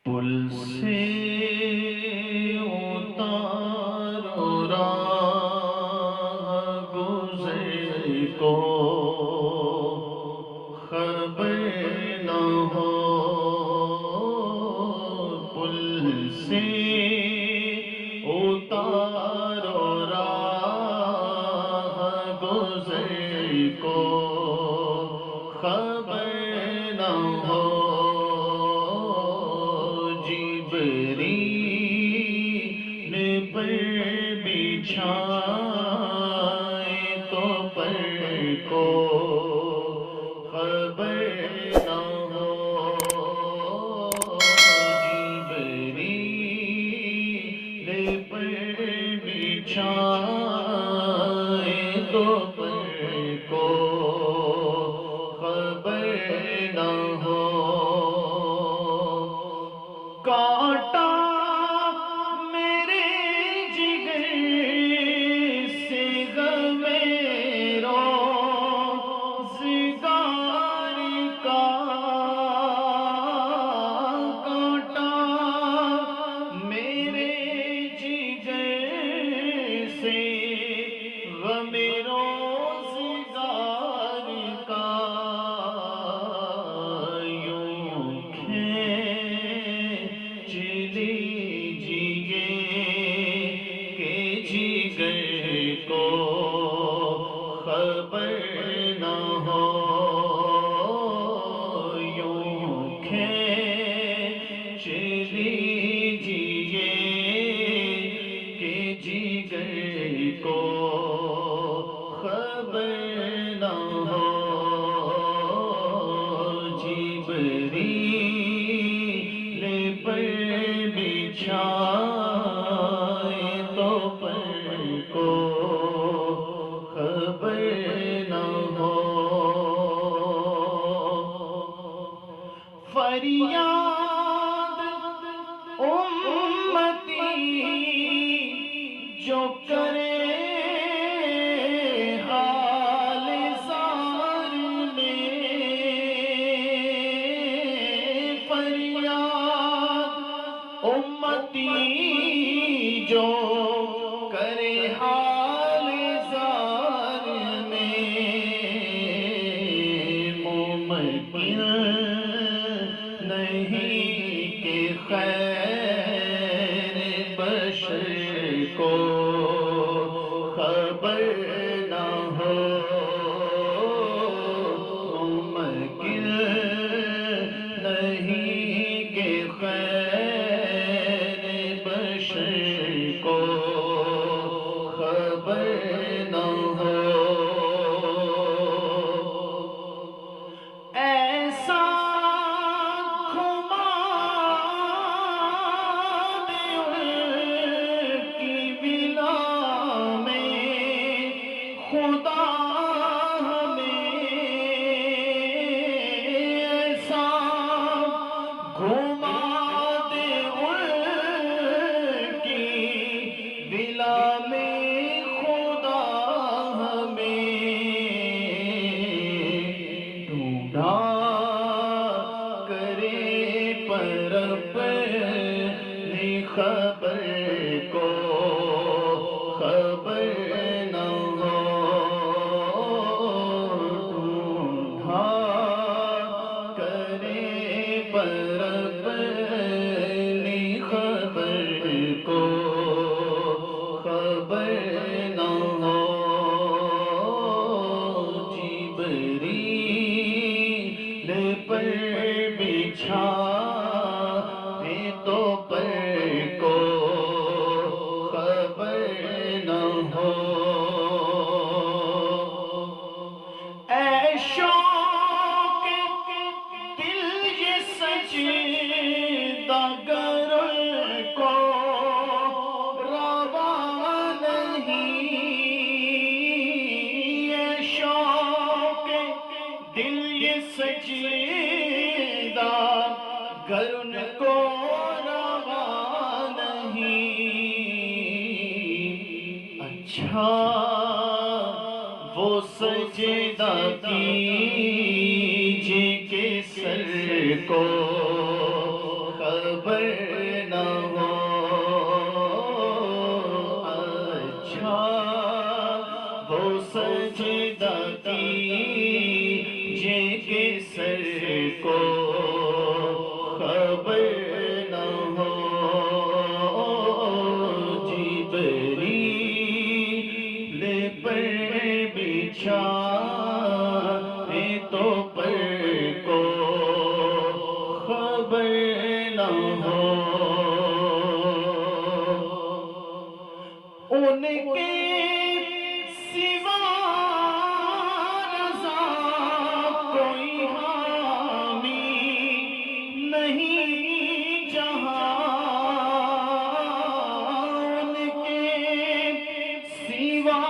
پل سے اتارو راہ گزر کو خبر نہ ہو، پل سے اتارو راہ گزر کو خبر نہ ہو، جبریل پر بچھائے تو پر کو خبر نہ ہو، جبریل پر بچھائے تو پر کو خبر نہ ہو، کانٹا میرے جگر سے غم روزگار کا، کانٹا میرے جگر سے غم روزگار کا، جگر کو خبر نہ ہو، یوں کھینچ لیجیے کہ جگر کو خبر نہ ہو، جبریل پر بچھائے تو پر کو خبر نہ ہو، فریاد امتی جو کرے حال زار میں، فریاد امتی جو کرے حال زار میں، ممکن نہیں کہ خیر بشر کو خبر نہ ہو، ممکن نہیں کہ خیر بشر کو خبر نہ ہو، ایسا گھما دے ان کی بلا میں خدا ہمیں، ایسا گھما دے ان کی بلا میں خدا ہمیں، ڈھونڈا کرے پر اپنی خبر کو خبر نہ ہو، ڈھونڈا کرے پر اپنی خبر کو خبر نہ ہو، جبریل پر بچھائے تو پر کو خبر نہ ہو، اے شوق دل یہ سجدہ گر کو روا نہیں، اے شوق دل یہ سجدہ گر ان کو روا نہیں، اچھا وہ سجدہ کیجئے کہ سر کو خبر خبر نہ ہو اچھا وہ سجدہ کیجے کہ سر کو خبر نہ ہو جبریل پر بچھائے تو پر کو خبر نہ ہو ان کے سوا رضا کوئی حامی نہیں جہاں ان کے سوا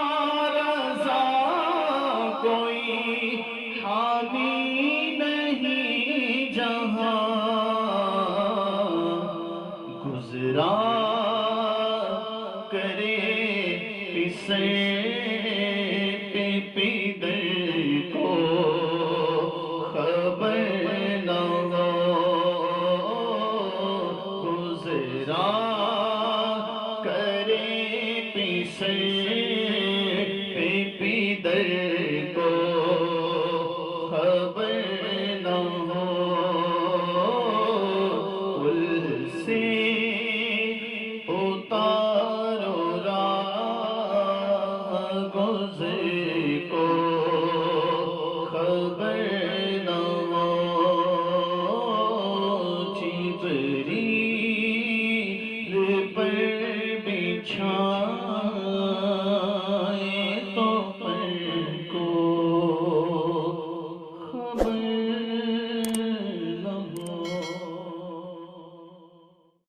رضا کوئی حامی نہیں جہاں گزرا کرے پسے پہ پیدر کو خبر نہ ہو گزرا کرے پسے